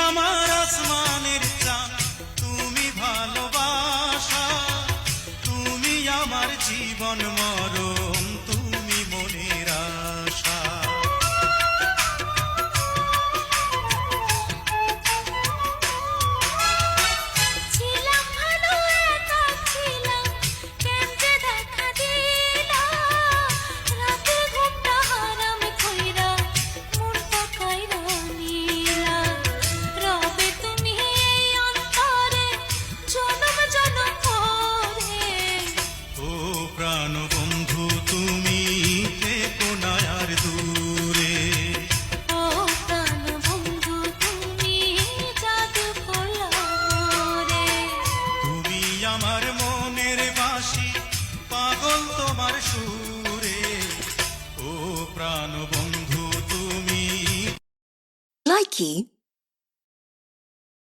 আমার আসমানের চাঁদ, তুমি ভালোবাসা, তুমি আমার জীবন মরণ, তুমি মনের আশা। প্রাণ বন্ধু তুমি থেকো না আর দূরে, ও প্রাণ বন্ধু তুমি জাদু করলে, তুমি আমার মনের বাঁশি, পাগল তোমার সুরে, ও প্রাণ বন্ধু তুমি। Likey